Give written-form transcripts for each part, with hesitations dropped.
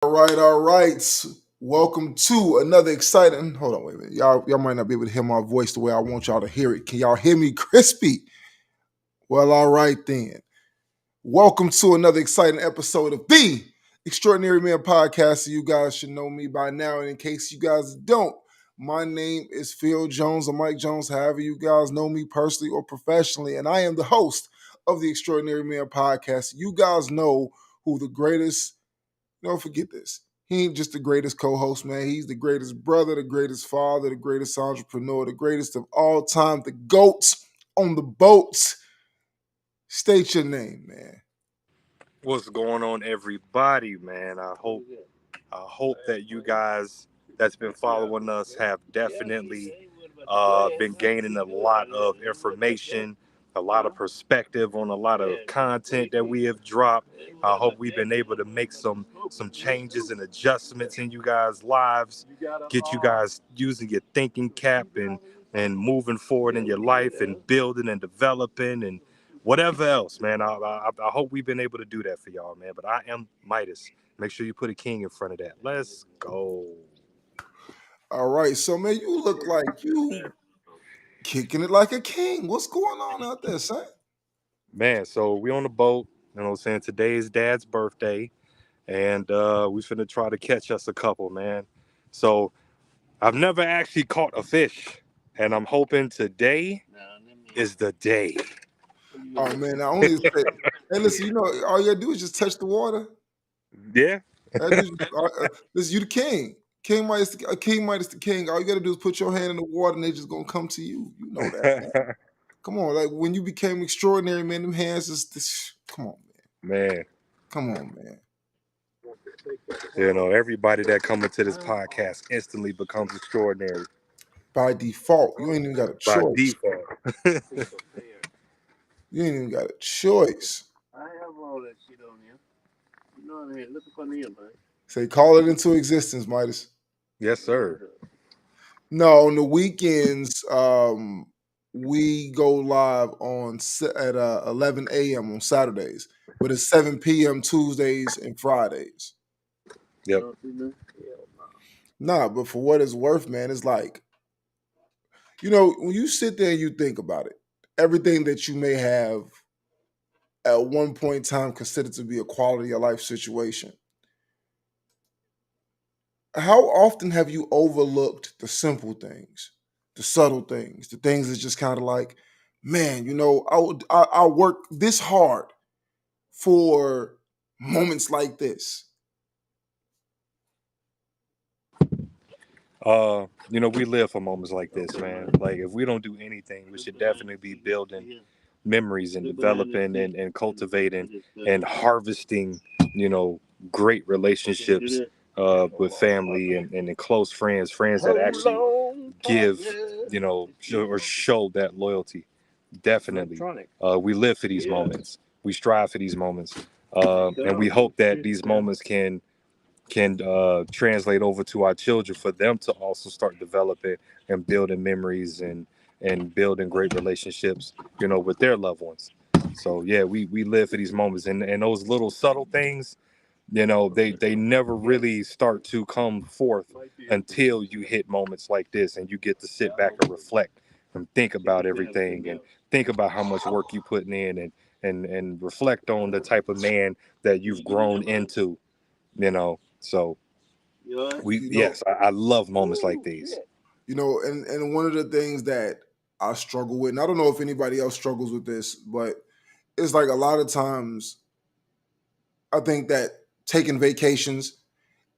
All right. Welcome to another exciting. Hold on, wait a minute. Y'all might not be able to hear my voice the way I want y'all to hear it. Can y'all hear me crispy? Well, all right then. Welcome to another exciting episode of the Extraordinary Man Podcast. So you guys should know me by now. And in case you guys don't, my name is Phil Jones or Mike Jones, however you guys know me personally or professionally. And I am the host of the Extraordinary Man Podcast. You guys know who the greatest. Don't forget this. He ain't just the greatest co-host, man. He's the greatest brother, the greatest father, the greatest entrepreneur, the greatest of all time, the goats on the boats. State your name, man. What's going on, everybody, man? I hope that you guys that's been following us have definitely been gaining a lot of information, a lot of perspective on a lot of content that we have dropped. I hope we've been able to make some changes and adjustments in you guys' lives, get you guys using your thinking cap and moving forward in your life and building and developing and whatever else, man. I hope we've been able to do that for y'all, man. But I am Midas. Make sure you put a king in front of that. Let's go. All right, so man, you look like you kicking it like a king. What's going on out there, son? Man, so we on the boat, you know what I'm saying? Today is dad's birthday, and we finna try to catch us a couple, man. So I've never actually caught a fish, and I'm hoping today is the day. Oh man, I only say, hey, listen, all you gotta do is just touch the water. Yeah. Listen, you the king. King Midas the king. All you gotta do is put your hand in the water and they just gonna come to you. You know that, man. Come on, like when you became extraordinary, man, them hands is this. Come on, man. Man, Come on, man. everybody that come into this podcast instantly becomes extraordinary By default, you ain't even got a by choice. default. You ain't even got a choice. Say, call it into existence, Midas. Yes, sir. No, on the weekends, we go live at 11 a.m. on Saturdays, but it's 7 p.m. Tuesdays and Fridays. Yep. Nah, but for what it's worth, man, it's like, when you sit there and you think about it, everything that you may have at one point in time considered to be a quality of life situation, how often have you overlooked the simple things, the subtle things, the things that's just kind of like, man, I work this hard for moments like this. We live for moments like this, man. Like if we don't do anything, we should definitely be building memories and developing and cultivating and harvesting, you know, great relationships with family and close friends that actually give, show that loyalty. Definitely. We live for these moments. We strive for these moments. And we hope that these moments can translate over to our children for them to also start developing and building memories and building great relationships, with their loved ones. So yeah, we live for these moments and those little subtle things, they never really start to come forth until you hit moments like this and you get to sit back and reflect and think about everything and think about how much work you putting in and reflect on the type of man that you've grown into, so we You know, yes, I love moments like these. and one of the things that I struggle with, and I don't know if anybody else struggles with this, but it's like a lot of times I think that taking vacations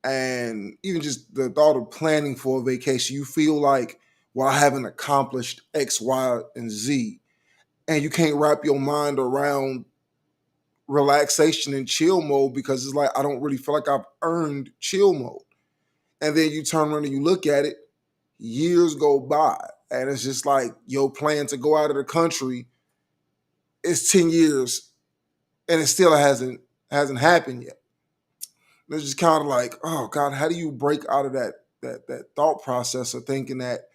and even just the thought of planning for a vacation, you feel like, well, I haven't accomplished X, Y, and Z. And you can't wrap your mind around relaxation and chill mode because it's like, I don't really feel like I've earned chill mode. And then you turn around and you look at it, years go by, and it's just like your plan to go out of the country is 10 years and it still hasn't happened yet. It's just kind of like, oh God, how do you break out of that thought process of thinking that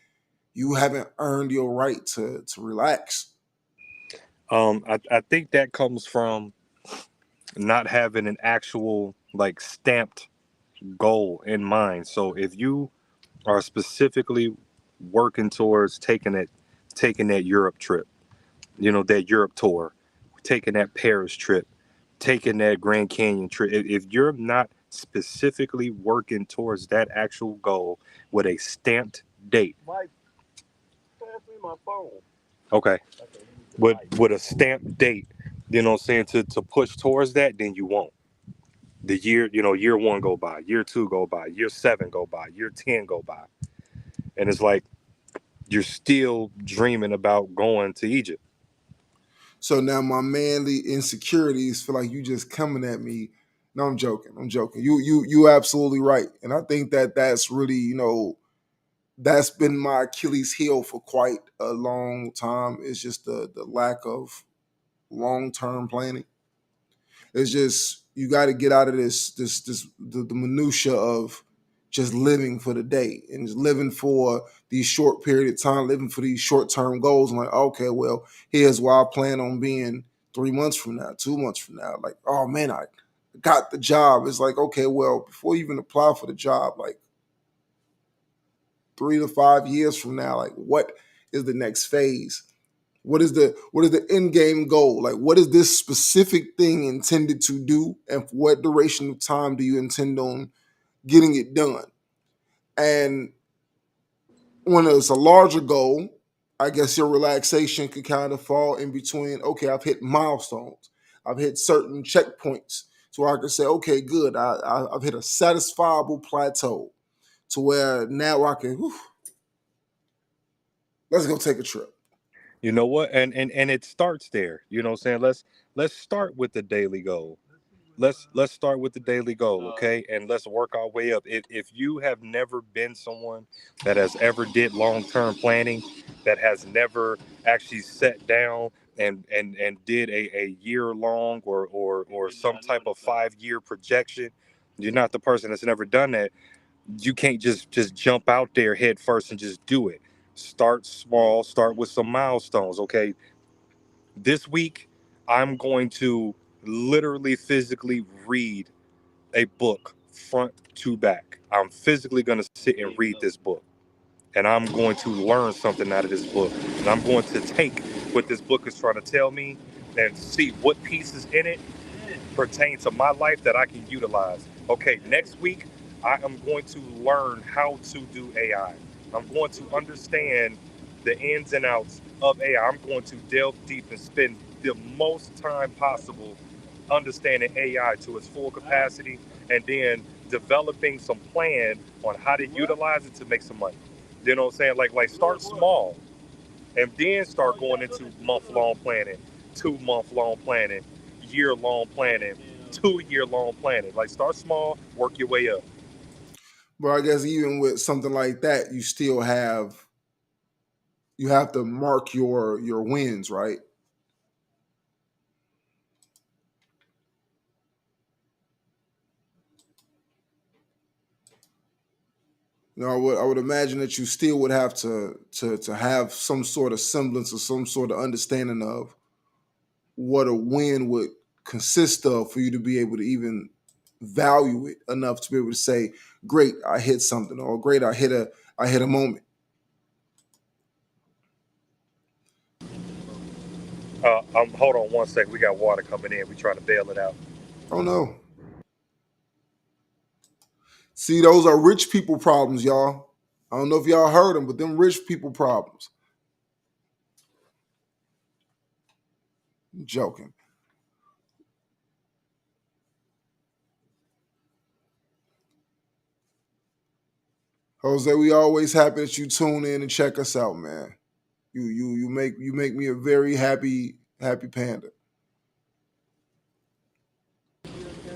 you haven't earned your right to relax? I think that comes from not having an actual like stamped goal in mind. So if you are specifically working towards taking that Europe trip, that Europe tour, taking that Paris trip, taking that Grand Canyon trip, if you're not specifically working towards that actual goal with a stamped date, okay, with a stamped date, to push towards that, then you won't. The year one go by, year two go by, year seven go by, year 10 go by. And it's like you're still dreaming about going to Egypt. So now my manly insecurities feel like you just coming at me. No, I'm joking. I'm joking. You absolutely right, and I think that that's really that's been my Achilles heel for quite a long time. It's just the lack of long term planning. It's just you got to get out of the minutia of just living for the day and just living for these short period of time, living for these short term goals. I'm like, okay, well, here's where I plan on being 3 months from now, 2 months from now. Like, oh man, I got the job. It's like, okay, well, before you even apply for the job, like 3 to 5 years from now, like what is the next phase? What is the end game goal? Like what is this specific thing intended to do, and for what duration of time do you intend on getting it done? And when it's a larger goal, I guess your relaxation could kind of fall in between. Okay, I've hit milestones, I've hit certain checkpoints, so I can say, okay, good, I've hit a satisfiable plateau to where now I can, whew, let's go take a trip. You know what? And it starts there. You know what I'm saying? Let's start with the daily goal. Let's start with the daily goal, okay? And let's work our way up. If you have never been someone that has ever did long-term planning, that has never actually sat down and did a year long or some type of 5 year projection, you're not the person that's never done that. You can't just jump out there head first and just do it. Start small, start with some milestones, okay? This week I'm going to literally physically read a book front to back. I'm physically going to sit and read this book, and I'm going to learn something out of this book, and I'm going to take what this book is trying to tell me and see what pieces in it pertain to my life that I can utilize. Okay, next week, I am going to learn how to do AI. I'm going to understand the ins and outs of AI. I'm going to delve deep and spend the most time possible understanding AI to its full capacity and then developing some plan on how to utilize it to make some money. You know what I'm saying? Like start small and then start going into month-long planning, 2 month long planning, year-long planning, 2 year long planning. Like start small, work your way up. But I guess even with something like that, you have to mark your wins, right? I would imagine that you still would have to have some sort of semblance or some sort of understanding of what a win would consist of for you to be able to even value it enough to be able to say, "Great, I hit something," or "Great, I hit a moment." Hold on one second. We got water coming in. We trying to bail it out. Oh no! See, those are rich people problems, y'all. I don't know if y'all heard them, but them rich people problems. I'm joking. Jose, we always happy that you tune in and check us out, man. You make me a very happy panda.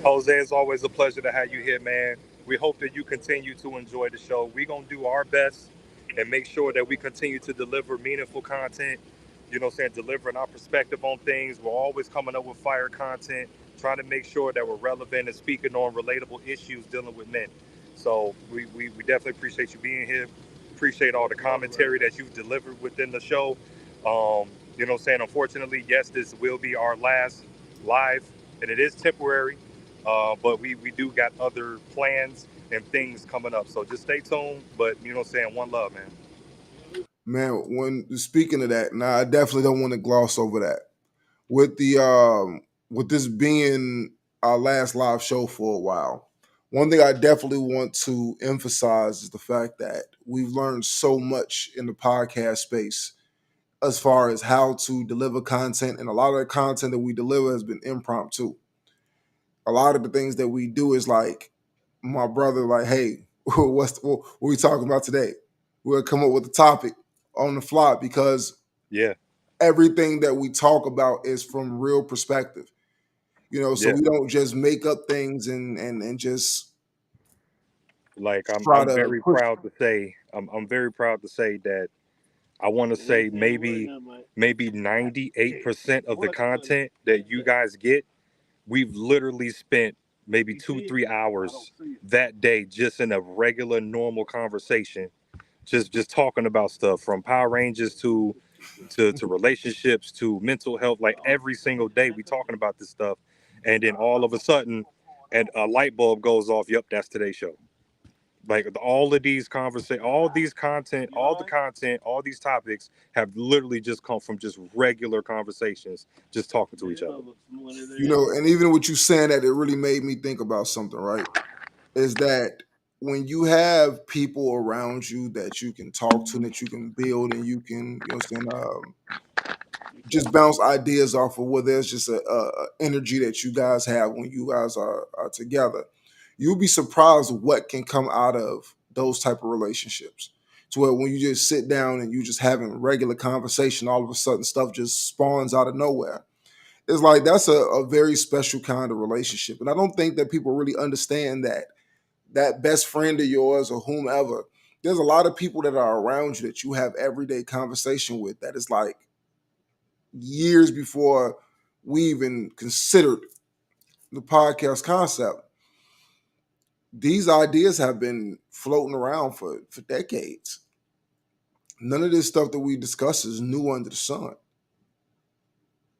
Jose, it's always a pleasure to have you here, man. We hope that you continue to enjoy the show. We're going to do our best and make sure that we continue to deliver meaningful content, delivering our perspective on things. We're always coming up with fire content, trying to make sure that we're relevant and speaking on relatable issues dealing with men. So we definitely appreciate you being here. Appreciate all the commentary that you've delivered within the show. Unfortunately, yes, this will be our last live, and it is temporary. But we do got other plans and things coming up. So just stay tuned. But you know what I'm saying? One love, man. Man, when speaking of that, now I definitely don't want to gloss over that. With the with this being our last live show for a while, one thing I definitely want to emphasize is the fact that we've learned so much in the podcast space as far as how to deliver content, and a lot of the content that we deliver has been impromptu. A lot of the things that we do is like my brother, like, hey, what we talking about today? We'll come up with a topic on the fly because Yeah, everything that we talk about is from real perspective. So yeah. we don't just make up things and just Like try I'm to very push. proud to say I'm very proud to say that I want to say maybe 98% of the content that you guys get, we've literally spent maybe 2-3 hours that day just in a regular normal conversation, just talking about stuff from Power Rangers to relationships to mental health. Like every single day we talking about this stuff, and then all of a sudden and a light bulb goes off. Yep, that's today's show. Like all of these conversation, all these content, all the content, all these topics have literally just come from just regular conversations, just talking to each other. And even with you saying that, it really made me think about something, right? Is that when you have people around you that you can talk to, that you can build, and you can, just bounce ideas off of, where there's just a energy that you guys have when you guys are together. You'll be surprised what can come out of those type of relationships. To where when you just sit down and you just having regular conversation, all of a sudden stuff just spawns out of nowhere. It's like that's a very special kind of relationship. And I don't think that people really understand that best friend of yours or whomever, there's a lot of people that are around you that you have everyday conversation with that is like years before we even considered the podcast concept. These ideas have been floating around for decades. None of this stuff that we discuss is new under the sun.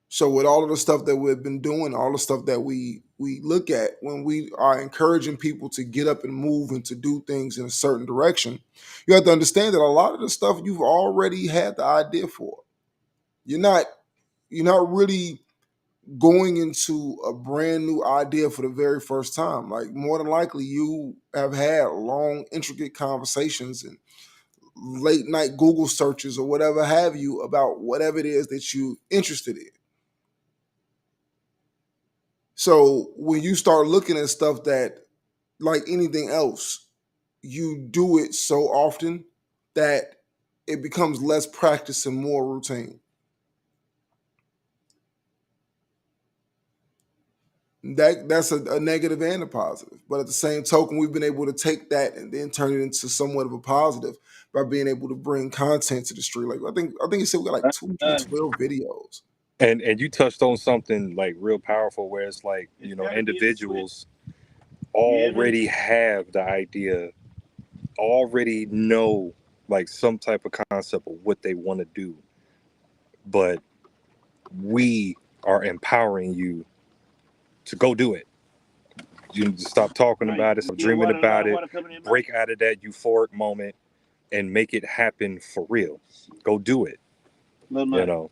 So with all of the stuff that we've been doing, all the stuff that we look at when we are encouraging people to get up and move and to do things in a certain direction, you have to understand that a lot of the stuff you've already had the idea for. You're not you're not really going into a brand new idea for the very first time. Like more than likely, you have had long, intricate conversations and late night Google searches or whatever have you about whatever it is that you interested in. So when you start looking at stuff that, like anything else, you do it so often that it becomes less practice and more routine. That's a negative and a positive. But at the same token, we've been able to take that and then turn it into somewhat of a positive by being able to bring content to the street. Like I think you said we got like 212 videos. And you touched on something like real powerful, where it's like individuals already have the idea, already know like some type of concept of what they want to do, but we are empowering you to go do it. You stop talking about it, stop dreaming about it, break out of that euphoric moment and make it happen for real. Go do it.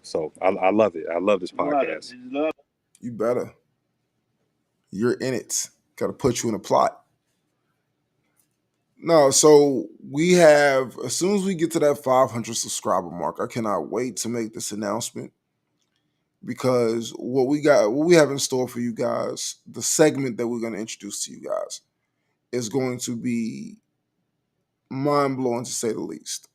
So I love it. I love this podcast. You better. You're in it. Got to put you in a plot. No, so we have, as soon as we get to that 500 subscriber mark, I cannot wait to make this announcement because what we have in store for you guys, the segment that we're going to introduce to you guys is going to be mind blowing to say the least.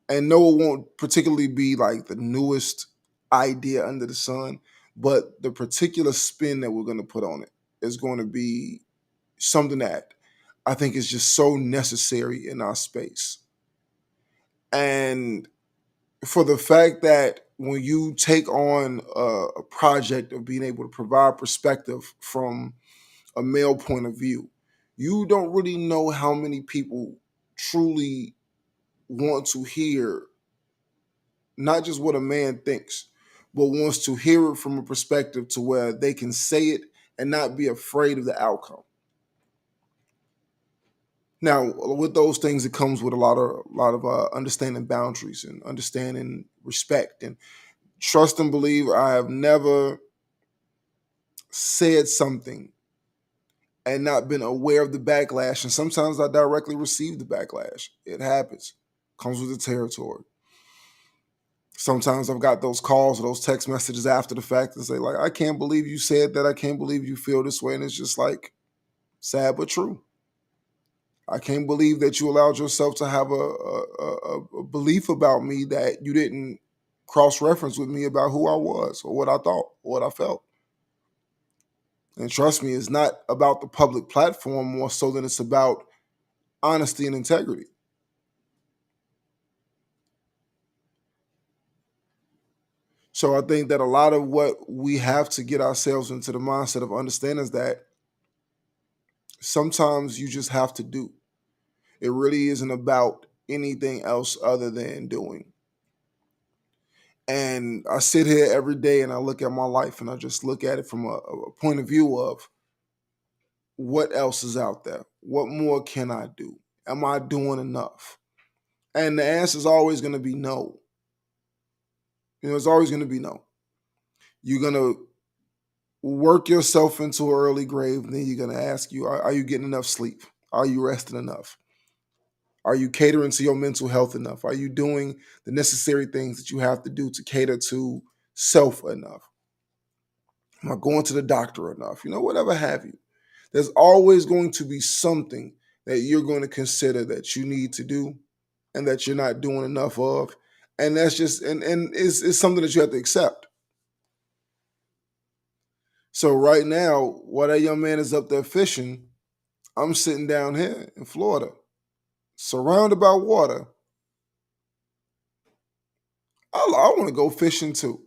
And no, it won't particularly be like the newest idea under the sun, but the particular spin that we're going to put on it is going to be something that I think is just so necessary in our space. And for the fact that when you take on a project of being able to provide perspective from a male point of view, you don't really know how many people truly want to hear not just what a man thinks, but wants to hear it from a perspective to where they can say it and not be afraid of the outcome. Now, with those things, it comes with a lot of understanding boundaries and understanding respect and trust and believe. I have never said something and not been aware of the backlash, and sometimes I directly receive the backlash. It happens, comes with the territory. Sometimes I've got those calls or those text messages after the fact and say, like, I can't believe you said that. I can't believe you feel this way. And it's just like sad but true. I can't believe that you allowed yourself to have a belief about me that you didn't cross-reference with me about who I was or what I thought or what I felt. And trust me, it's not about the public platform more so than it's about honesty and integrity. So I think that a lot of what we have to get ourselves into the mindset of understanding is that sometimes you just have to do. It really isn't about anything else other than doing. And I sit here every day and I look at my life and I just look at it from a point of view of what else is out there? What more can I do? Am I doing enough? And the answer is always going to be no. It's always going to be no. You're going to work yourself into an early grave, and then you're going to ask you, are you getting enough sleep? Are you resting enough? Are you catering to your mental health enough? Are you doing the necessary things that you have to do to cater to self enough? Am I going to the doctor enough? Whatever have you. There's always going to be something that you're going to consider that you need to do and that you're not doing enough of. And that's just, and it's something that you have to accept. So right now, while that young man is up there fishing, I'm sitting down here in Florida, surrounded by water. I want to go fishing too.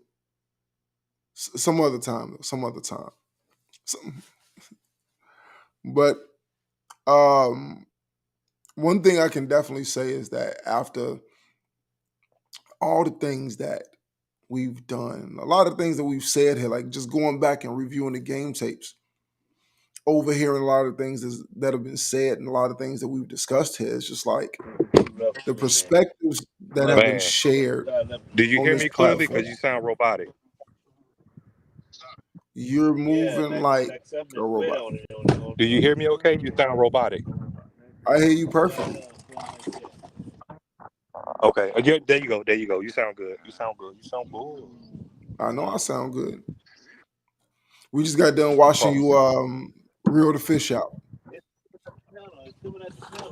Some other time. But one thing I can definitely say is that after all the things that we've done, a lot of things that we've said here, like just going back and reviewing the game tapes, overhearing a lot of things that have been said and a lot of things that we've discussed here, it's just like the perspectives that have been Man, shared do you on hear this me clearly? platform. Because you sound robotic. You're moving like a robot. Do you hear me okay? You sound robotic. I hear you perfectly. Okay. There you go. There you go. You sound good. You sound good. You sound good. I know I sound good. We just got done watching you reel the fish out.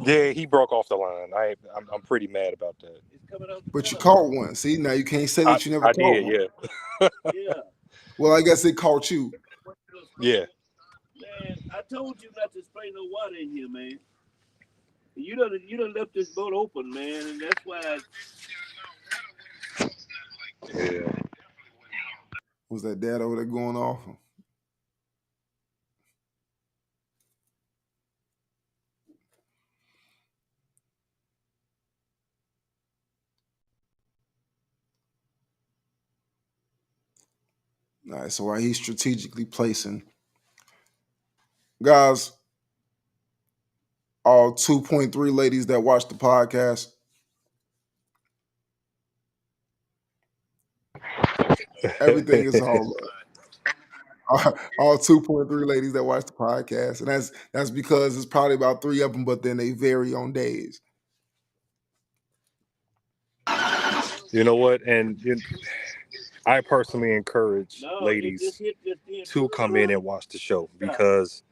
Yeah, he broke off the line. I'm pretty mad about that. But you caught one. See, now you can't say that you never I caught did, one. yeah. Well, I guess it caught you. Yeah. Man, I told you not to spray no water in here, man. You done left this boat open, man, and that's why. Yeah. Was that dad over there going off? All right, so while he's strategically placing, guys, all 2.3 ladies that watch the podcast, everything is all all 2.3 ladies that watch the podcast, and that's because it's probably about 3 of them, but then they vary on days. You know what? And I personally encourage ladies to come in and watch the show because,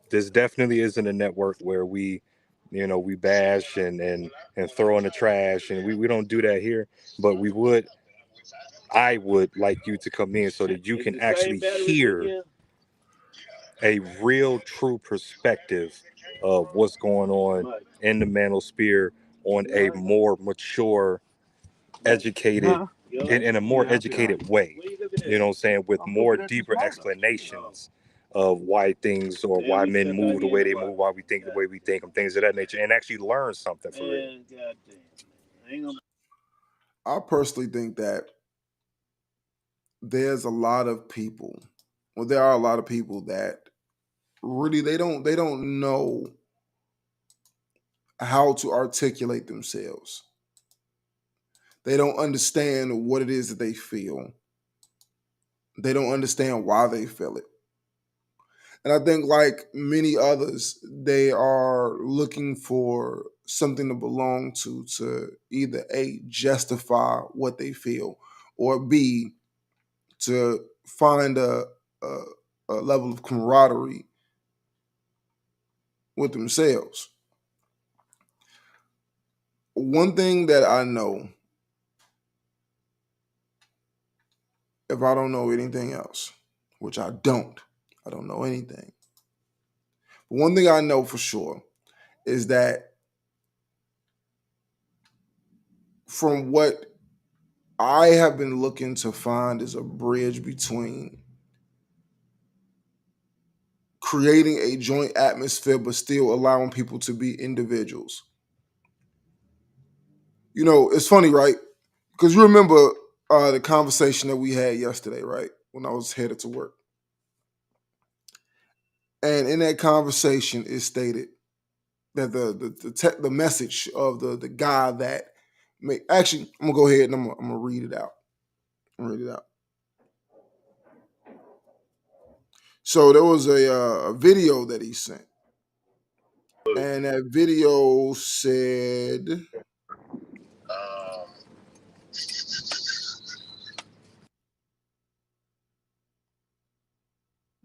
this definitely isn't a network where we bash and throw in the trash, and we don't do that here. But I would like you to come in so that you can actually hear a real, true perspective of what's going on in the manosphere on a more mature, educated, in a more educated way. You know what I'm saying? With more deeper explanations of why things or why men move the way they move, why we think the way we think, and things of that nature, and actually learn something for real. I personally think that there's a lot of people Well, there are a lot of people that really they don't know how to articulate themselves. They don't understand what it is that they feel. They don't understand why they feel it. And I think, like many others, they are looking for something to belong to either A, justify what they feel, or B, to find a, a level of camaraderie with themselves. One thing that I know, if I don't know anything else, which I don't know anything. But one thing I know for sure is that from what I have been looking to find is a bridge between creating a joint atmosphere but still allowing people to be individuals. You know, it's funny, right? Because you remember the conversation that we had yesterday, right? When I was headed to work. And in that conversation, it stated that the message of the guy that actually, I'm gonna go ahead and I'm gonna read it out. Read it out. So there was a video that he sent, and that video said,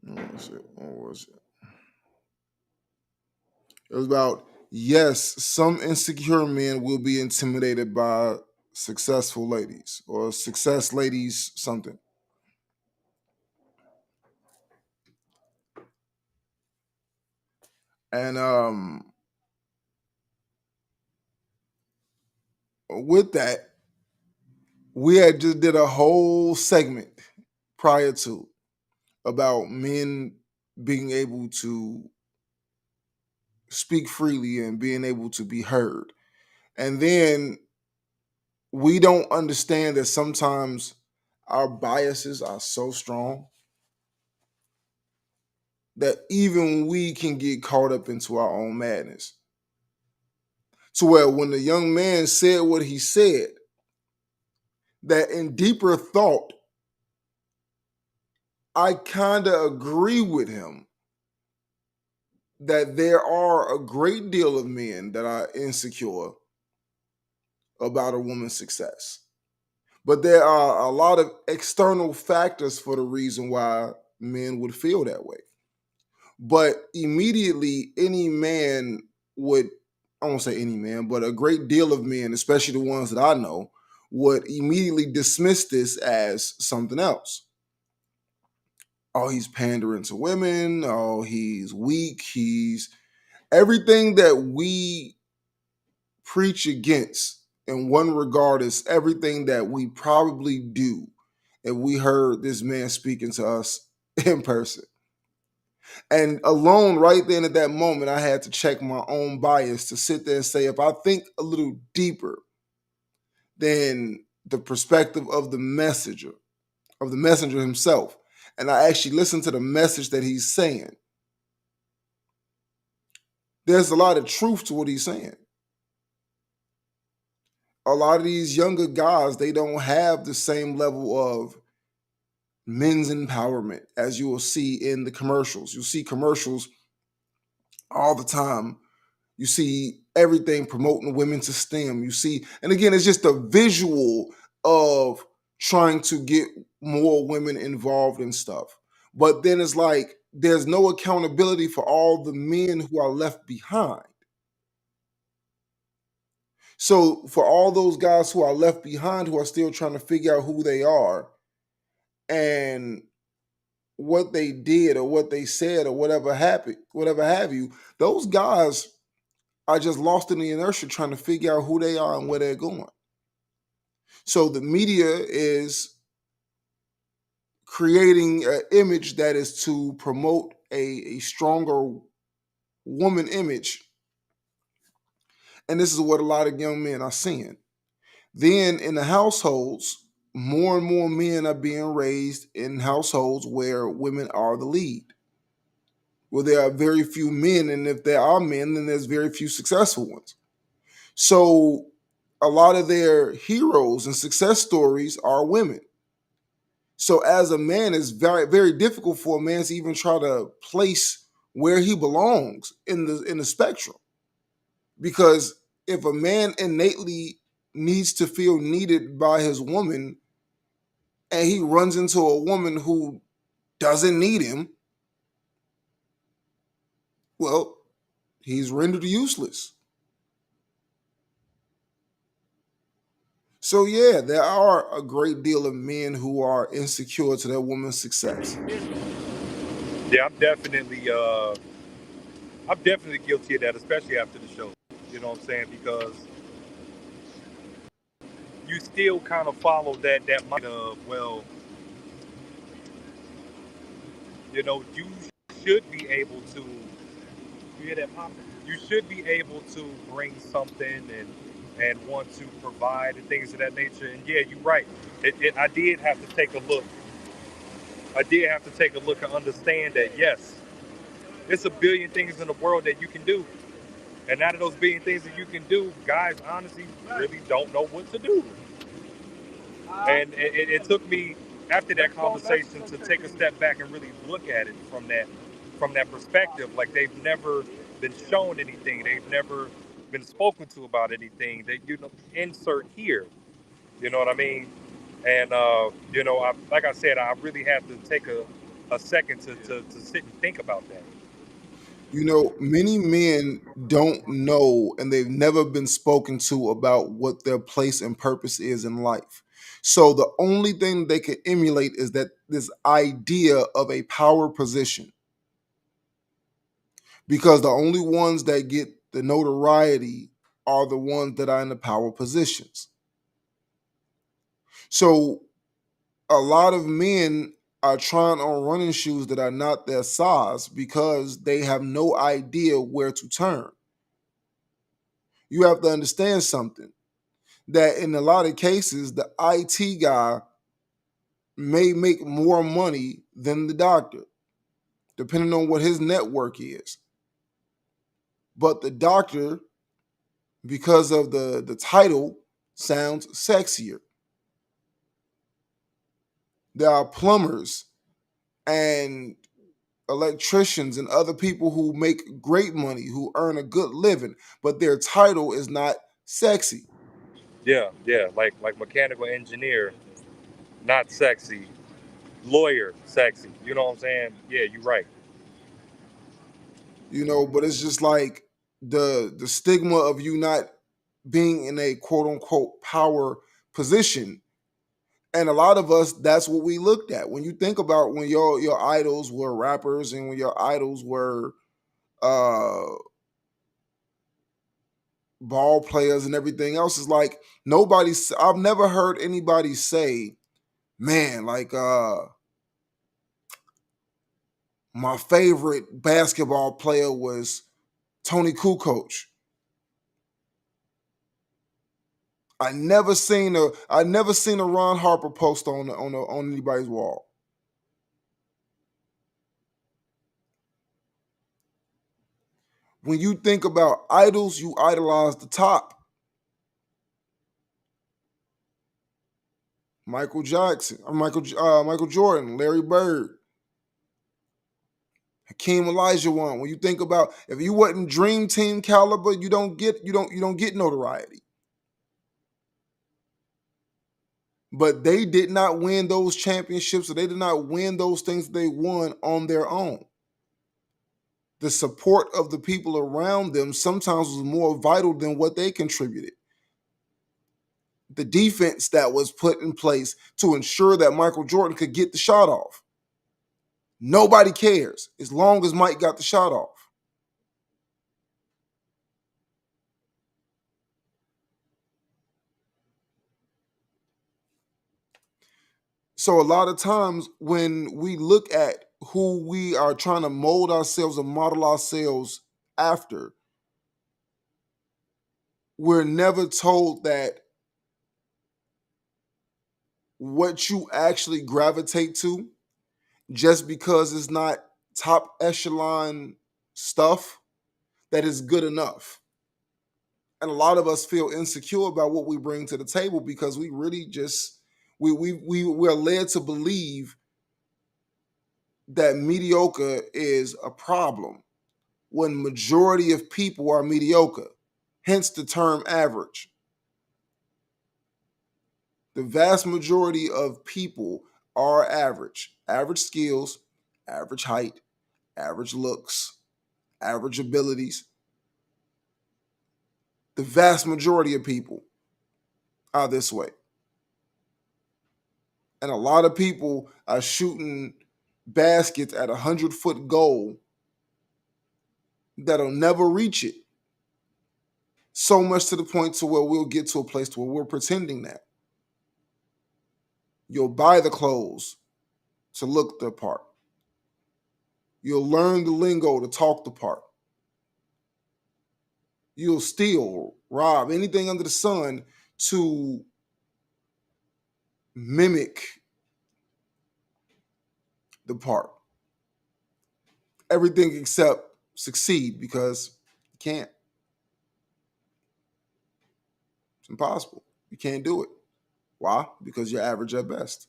what was it? What was it? It was about, yes, some insecure men will be intimidated by successful ladies or success ladies something. And with that, we had just did a whole segment prior to about men being able to speak freely and being able to be heard. And then we don't understand that sometimes our biases are so strong that even we can get caught up into our own madness. To where when the young man said what he said, that in deeper thought, I kind of agree with him that there are a great deal of men that are insecure about a woman's success. But there are a lot of external factors for the reason why men would feel that way. But immediately, any man would, I won't say any man, but a great deal of men, especially the ones that I know, would immediately dismiss this as something else. Oh, he's pandering to women. Oh, he's weak. He's everything that we preach against in one regard is everything that we probably do if we heard this man speaking to us in person. And alone, right then at that moment, I had to check my own bias to sit there and say, if I think a little deeper than the perspective of the messenger himself, and I actually listen to the message that he's saying, there's a lot of truth to what he's saying. A lot of these younger guys, they don't have the same level of men's empowerment as you will see in the commercials. You'll see commercials all the time. You see everything promoting women to STEM. You see, and again, it's just a visual of trying to get more women involved in stuff. But then it's like there's no accountability for all the men who are left behind. So for all those guys who are left behind who are still trying to figure out who they are and what they did or what they said or whatever happened, whatever have you, those guys are just lost in the inertia trying to figure out who they are and where they're going. So the media is creating an image that is to promote a stronger woman image. And this is what a lot of young men are seeing. Then in the households, more and more men are being raised in households where women are the lead. Well, there are very few men, and if there are men, then there's very few successful ones. So a lot of their heroes and success stories are women. So as a man, it's very, very difficult for a man to even try to place where he belongs in the spectrum. Because if a man innately needs to feel needed by his woman and he runs into a woman who doesn't need him, well, he's rendered useless. So yeah, there are a great deal of men who are insecure to their woman's success. Yeah, I'm definitely guilty of that, especially after the show. You know what I'm saying? Because you still kind of follow that mind of, well, you should be able to. You hear that pop? You should be able to bring something and want to provide and things of that nature. And yeah, you're right. I did have to take a look. I did have to take a look and understand that yes, it's a billion things in the world that you can do. And out of those billion things that you can do, guys honestly really don't know what to do. And it took me after that conversation to take a step back and really look at it from that perspective. Like they've never been shown anything, they've never been spoken to about anything. They insert here. You know what I mean? And like I said, I really had to take a second to sit and think about that. Many men don't know and they've never been spoken to about what their place and purpose is in life. So the only thing they can emulate is that this idea of a power position, because the only ones that get the notoriety are the ones that are in the power positions. So a lot of men are trying on running shoes that are not their size because they have no idea where to turn. You have to understand something, that in a lot of cases, the IT guy may make more money than the doctor, depending on what his network is. But the doctor, because of the title, sounds sexier. There are plumbers and electricians and other people who make great money, who earn a good living, but their title is not sexy. Yeah, yeah, like mechanical engineer, not sexy. Lawyer, sexy. You know what I'm saying? Yeah, you're right. But it's just like the stigma of you not being in a quote unquote power position. And a lot of us, that's what we looked at. When you think about when your idols were rappers and when your idols were uh ball players and everything else, is like I've never heard anybody say, man, like my favorite basketball player was Tony Kukoc. I never seen a Ron Harper post on anybody's wall. When you think about idols, you idolize the top. Michael Jackson, Michael Jordan, Larry Bird, Hakeem Olajuwon. When you think about, if you wasn't Dream Team caliber, you don't get notoriety. But they did not win those championships, or they did not win those things they won on their own. The support of the people around them sometimes was more vital than what they contributed. The defense that was put in place to ensure that Michael Jordan could get the shot off. Nobody cares as long as Mike got the shot off. So a lot of times when we look at who we are trying to mold ourselves or model ourselves after, we're never told that what you actually gravitate to just because it's not top echelon stuff that is good enough. And a lot of us feel insecure about what we bring to the table because we really just we're led to believe that mediocre is a problem when majority of people are mediocre, hence the term average. The vast majority of people are average. Average skills, average height, average looks, average abilities. The vast majority of people are this way. And a lot of people are shooting baskets at 100-foot goal that'll never reach it. So much to the point to where we'll get to a place to where we're pretending that. You'll buy the clothes to look the part. You'll learn the lingo to talk the part. You'll steal, rob, anything under the sun to mimic the part. Everything except succeed because you can't. It's impossible. You can't do it. Why? Because you're average at best.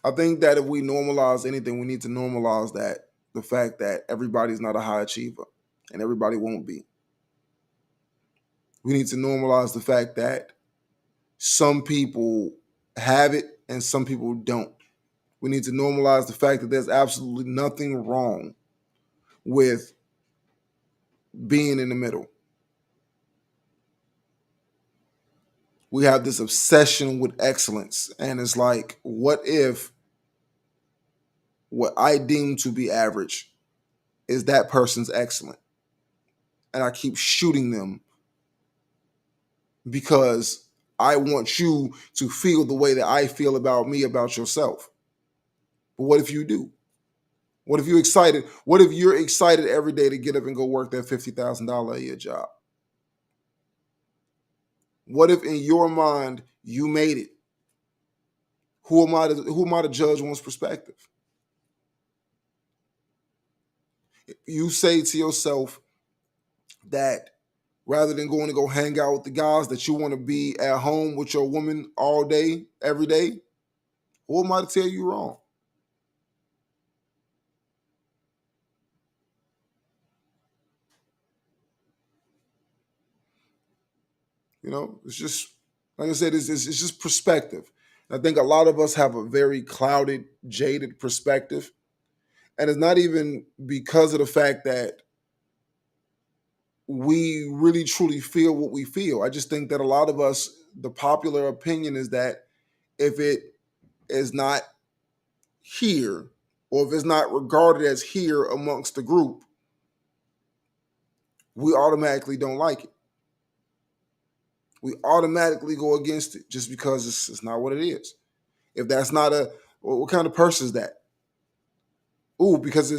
I think that if we normalize anything, we need to normalize that the fact that everybody's not a high achiever and everybody won't be. We need to normalize the fact that some people have it and some people don't. We need to normalize the fact that there's absolutely nothing wrong with being in the middle. We have this obsession with excellence, and it's like, what if what I deem to be average is that person's excellent? And I keep shooting them because I want you to feel the way that I feel about me, about yourself. But what if you do? What if you're excited? What if you're excited every day to get up and go work that $50,000 a year job? What if in your mind you made it? Who am I to judge one's perspective? You say to yourself that rather than going to go hang out with the guys, that you want to be at home with your woman all day, every day. Who am I to tell you wrong? It's just, like I said, it's just perspective. I think a lot of us have a very clouded, jaded perspective. And it's not even because of the fact that we really truly feel what we feel. I just think that a lot of us, the popular opinion is that if it is not here, or if it's not regarded as here amongst the group, we automatically don't like it. We automatically go against it just because it's not what it is. If that's not what kind of purse is that? Ooh, because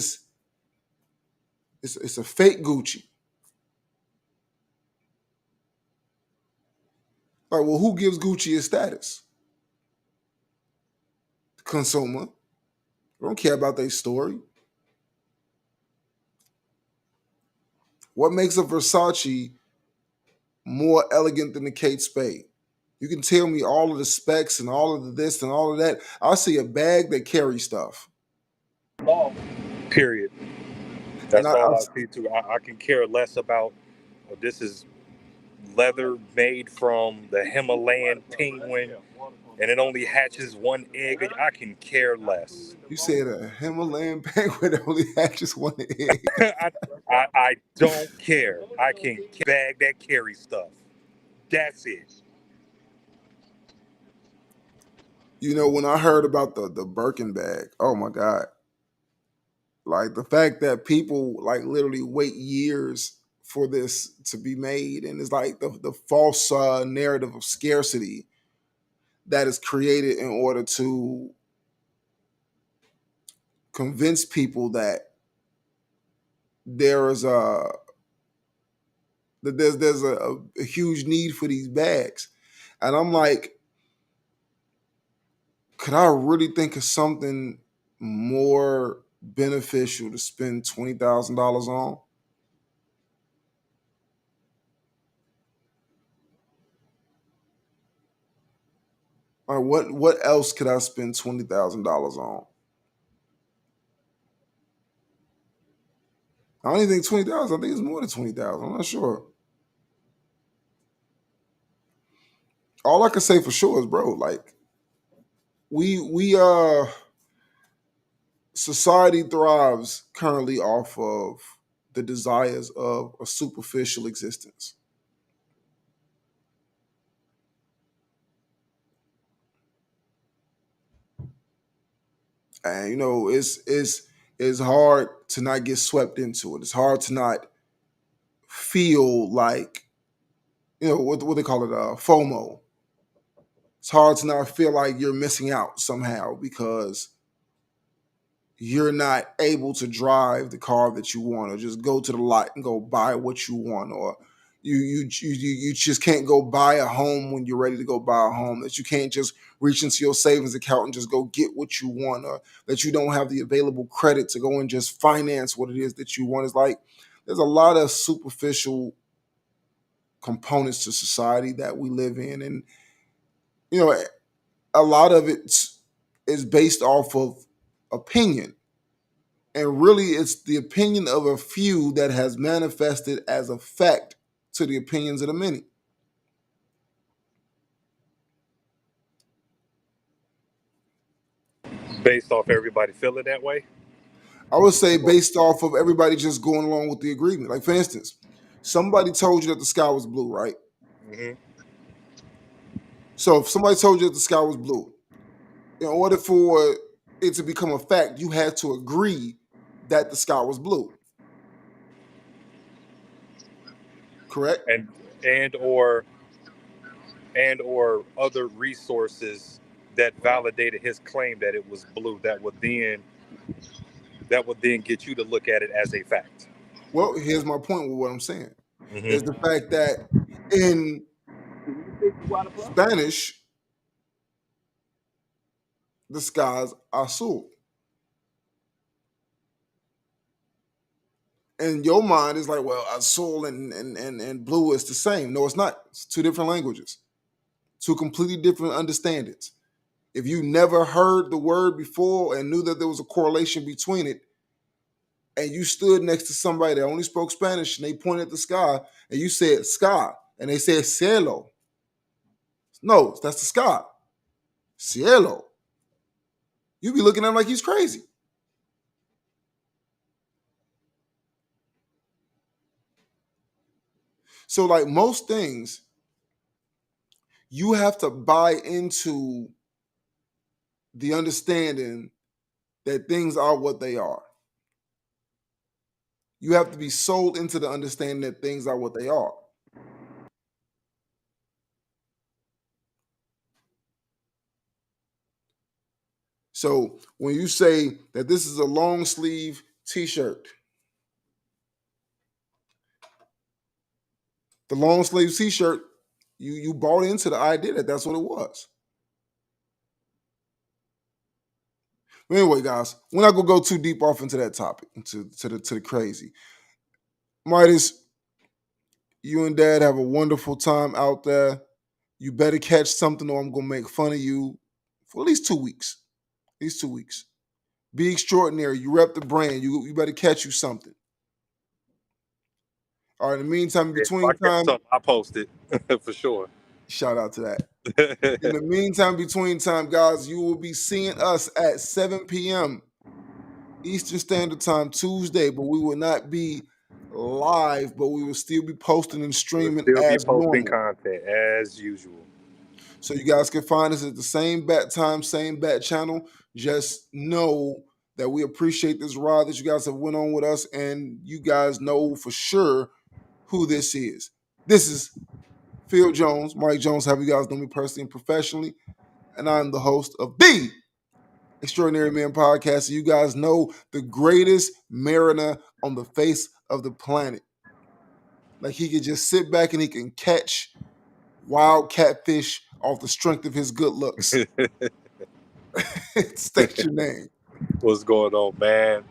it's a fake Gucci. All right, well, who gives Gucci its status? The consumer. I don't care about their story. What makes a Versace more elegant than the Kate Spade? You can tell me all of the specs and all of the this and all of that. I see a bag that carries stuff. Period. And That's all I see too. I can care less about this is leather made from the Himalayan penguin and it only hatches one egg. I can care less. You said a Himalayan penguin only hatches one egg. I don't care. I can bag that carry stuff. That's it. When I heard about the Birkin bag, oh my God. Like the fact that people like literally wait years for this to be made, and it's like the false narrative of scarcity that is created in order to convince people that there is that there's a huge need for these bags, and I'm like, could I really think of something more beneficial to spend $20,000 on? Or what else could I spend $20,000 on? I don't even think 20,000. I think it's more than 20,000. I'm not sure. All I can say for sure is, bro, like we society thrives currently off of the desires of a superficial existence. And it's hard to not get swept into it. It's hard to not feel like, what they call it, FOMO. It's hard to not feel like you're missing out somehow because you're not able to drive the car that you want, or just go to the lot and go buy what you want, or you just can't go buy a home when you're ready to go buy a home, that you can't just reach into your savings account and just go get what you want, or that you don't have the available credit to go and just finance what it is that you want. It's like there's a lot of superficial components to society that we live in, and you know a lot of it is based off of opinion. And really, it's the opinion of a few that has manifested as a fact to the opinions of the many. Based off everybody feeling that way. I would say based off of everybody just going along with the agreement. Like, for instance, somebody told you that the sky was blue, right? Mm-hmm. So if somebody told you that the sky was blue, in order for it to become a fact, you had to agree that the sky was blue. Correct? And or other resources that validated his claim that it was blue, that would then get you to look at it as a fact. Well, here's my point with what I'm saying. Mm-hmm. Is the fact that in Spanish, the skies are azul. And your mind is like, well, azul and blue is the same. No, it's not. It's two different languages, two completely different understandings. If you never heard the word before and knew that there was a correlation between it, and you stood next to somebody that only spoke Spanish and they pointed at the sky and you said sky and they said cielo. No, that's the sky. Cielo. You be looking at him like he's crazy. So, like most things, you have to buy into the understanding that things are what they are. You have to be sold into the understanding that things are what they are. So when you say that this is a long sleeve t-shirt, the long sleeve t-shirt, you bought into the idea that that's what it was. But anyway, guys, we're not gonna go too deep off into that topic, to the crazy. Midas, you and Dad have a wonderful time out there. You better catch something, or I'm gonna make fun of you for at least 2 weeks. At least 2 weeks. Be extraordinary. You rep the brand. You better catch you something. All right. In the meantime, in If between I catch time, something, I post it for sure. shout out to that. In the meantime, between time, guys, you will be seeing us at 7 p.m. Eastern Standard Time Tuesday, but we will not be live, but we will still be posting and We'll streaming still be as posting normal. content as usual. So you guys can find us at the same bat time, same bat channel. Just know that we appreciate this ride that you guys have went on with us, and you guys know for sure who this is. This is Phil Jones, Mike Jones, have you guys know me personally and professionally, and I'm the host of the Extraordinary Men Podcast. So you guys know the greatest mariner on the face of the planet. Like he could just sit back and he can catch wild catfish off the strength of his good looks. State your name. What's going on, man?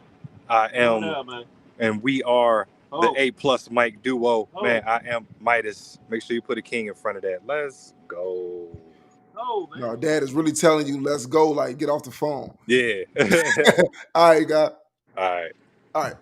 I What am, up, man? and we are the Oh. A+ Mike duo. Oh. Man, I am Midas. Make sure you put a king in front of that. Let's go. Oh, man. No, Dad is really telling you, let's go. Like, get off the phone. Yeah. All right, guy. All right. All right.